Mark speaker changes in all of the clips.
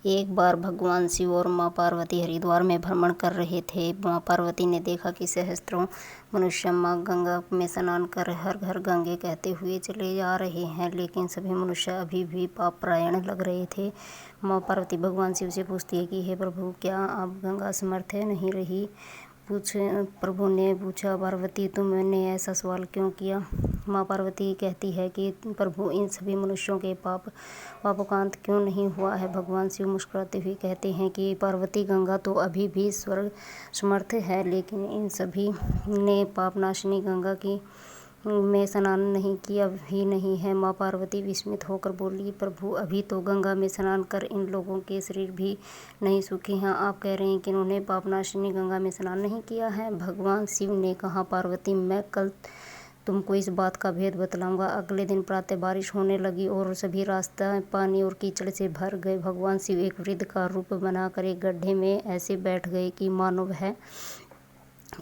Speaker 1: एक बार भगवान शिव और माँ पार्वती हरिद्वार में भ्रमण कर रहे थे। माँ पार्वती ने देखा कि सहस्त्रों मनुष्य माँ गंगा में स्नान कर हर घर गंगे कहते हुए चले जा रहे हैं, लेकिन सभी मनुष्य अभी भी पाप परायण लग रहे थे। माँ पार्वती भगवान शिव से पूछती है कि हे प्रभु, क्या आप गंगा समर्थ नहीं रही? प्रभु ने पूछा, पार्वती तुमने ऐसा सवाल क्यों किया? माँ पार्वती कहती है कि प्रभु, इन सभी मनुष्यों के पापों का अंत क्यों नहीं हुआ है? भगवान शिव मुस्कुराते हुए कहते हैं कि पार्वती, गंगा तो अभी भी स्वर्ग समर्थ है, लेकिन इन सभी ने पाप नाशिनी गंगा की में स्नान नहीं किया ही नहीं है। माँ पार्वती विस्मित होकर बोली, प्रभु, अभी तो गंगा में स्नान कर इन लोगों के शरीर भी नहीं सूखे हैं, आप कह रहे हैं कि इन्होंने पापनाशिनी गंगा में स्नान नहीं किया है? भगवान शिव ने कहा, पार्वती, मैं कल तुमको इस बात का भेद बतलाऊंगा। अगले दिन प्रातः बारिश होने लगी और सभी रास्ता पानी और कीचड़ से भर गए। भगवान शिव एक वृद्ध का रूप बनाकर एक गड्ढे में ऐसे बैठ गए कि मानो वह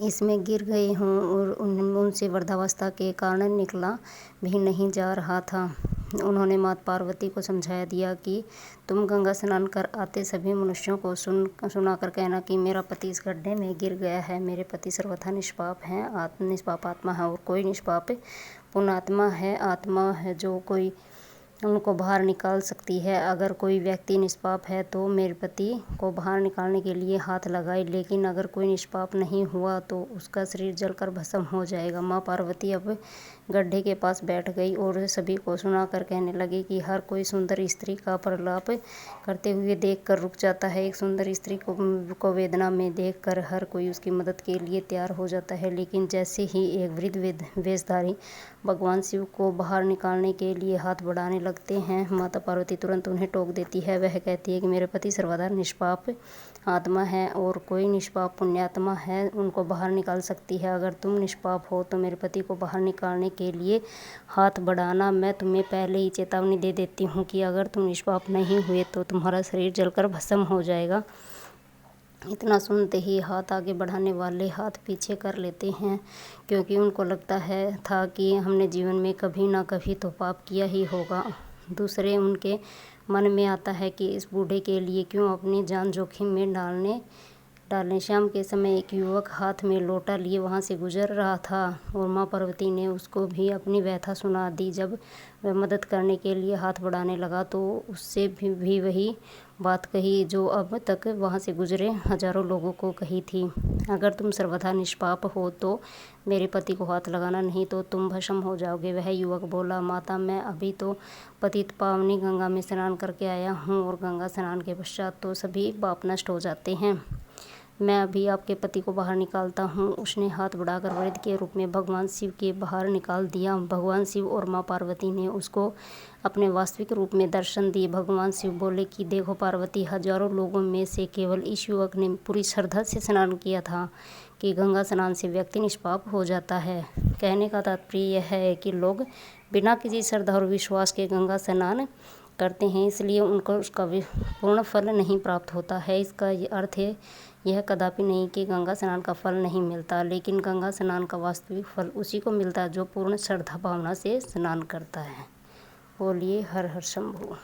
Speaker 1: इसमें गिर गए हों और उनसे वृद्धावस्था के कारण निकला भी नहीं जा रहा था। उन्होंने माता पार्वती को समझाया दिया कि तुम गंगा स्नान कर आते सभी मनुष्यों को सुनाकर कहना कि मेरा पति इस गड्ढे में गिर गया है। मेरे पति सर्वथा निष्पाप हैं, निष्पाप आत्मा है और कोई निष्पाप पुण्यात्मा है, आत्मा है जो कोई उनको बाहर निकाल सकती है। अगर कोई व्यक्ति निष्पाप है तो मेरे पति को बाहर निकालने के लिए हाथ लगाए, लेकिन अगर कोई निष्पाप नहीं हुआ तो उसका शरीर जलकर भस्म हो जाएगा। माँ पार्वती अब गड्ढे के पास बैठ गई और सभी को सुनाकर कहने लगी कि हर कोई सुंदर स्त्री का प्रलाप करते हुए देखकर रुक जाता है। एक सुंदर स्त्री को वेदना में देखकर हर कोई उसकी मदद के लिए तैयार हो जाता है, लेकिन जैसे ही एक वृद्ध वेशधारी भगवान शिव को बाहर निकालने के लिए हाथ बढ़ाने लगते हैं, माता पार्वती तुरंत उन्हें टोक देती है। वह कहती है कि मेरे पति सर्वदा निष्पाप आत्मा है और कोई निष्पाप पुण्यात्मा है उनको बाहर निकाल सकती है। अगर तुम निष्पाप हो तो मेरे पति को बाहर निकालने के लिए हाथ बढ़ाना। मैं तुम्हें पहले ही चेतावनी दे देती हूँ कि अगर तुम निष्पाप नहीं हुए तो तुम्हारा शरीर जलकर भस्म हो जाएगा। इतना सुनते ही हाथ आगे बढ़ाने वाले हाथ पीछे कर लेते हैं, क्योंकि उनको लगता था कि हमने जीवन में कभी ना कभी तो पाप किया ही होगा। दूसरे उनके मन में आता है कि इस बूढ़े के लिए क्यों अपनी जान जोखिम में डालें। शाम के समय एक युवक हाथ में लोटा लिए वहाँ से गुजर रहा था और माँ पार्वती ने उसको भी अपनी व्यथा सुना दी। जब वह मदद करने के लिए हाथ बढ़ाने लगा तो उससे भी वही बात कही जो अब तक वहाँ से गुजरे हजारों लोगों को कही थी। अगर तुम सर्वथा निष्पाप हो तो मेरे पति को हाथ लगाना, नहीं तो तुम भस्म हो जाओगे। वह युवक बोला, माता, मैं अभी तो पतित पावनी गंगा में स्नान करके आया हूँ और गंगा स्नान के पश्चात तो सभी पाप नष्ट हो जाते हैं। मैं अभी आपके पति को बाहर निकालता हूँ। उसने हाथ बढ़ाकर वृद्ध के रूप में भगवान शिव के बाहर निकाल दिया। भगवान शिव और माँ पार्वती ने उसको अपने वास्तविक रूप में दर्शन दिए। भगवान शिव बोले कि देखो पार्वती, हजारों लोगों में से केवल इस युवक ने पूरी श्रद्धा से स्नान किया था कि गंगा स्नान से व्यक्ति निष्पाप हो जाता है। कहने का तात्पर्य यह है कि लोग बिना किसी श्रद्धा और विश्वास के गंगा स्नान करते हैं, इसलिए उनको उसका पूर्ण फल नहीं प्राप्त होता है। इसका अर्थ है यह कदापि नहीं कि गंगा स्नान का फल नहीं मिलता, लेकिन गंगा स्नान का वास्तविक फल उसी को मिलता है जो पूर्ण श्रद्धा भावना से स्नान करता है। बोलिए हर हर शंभू।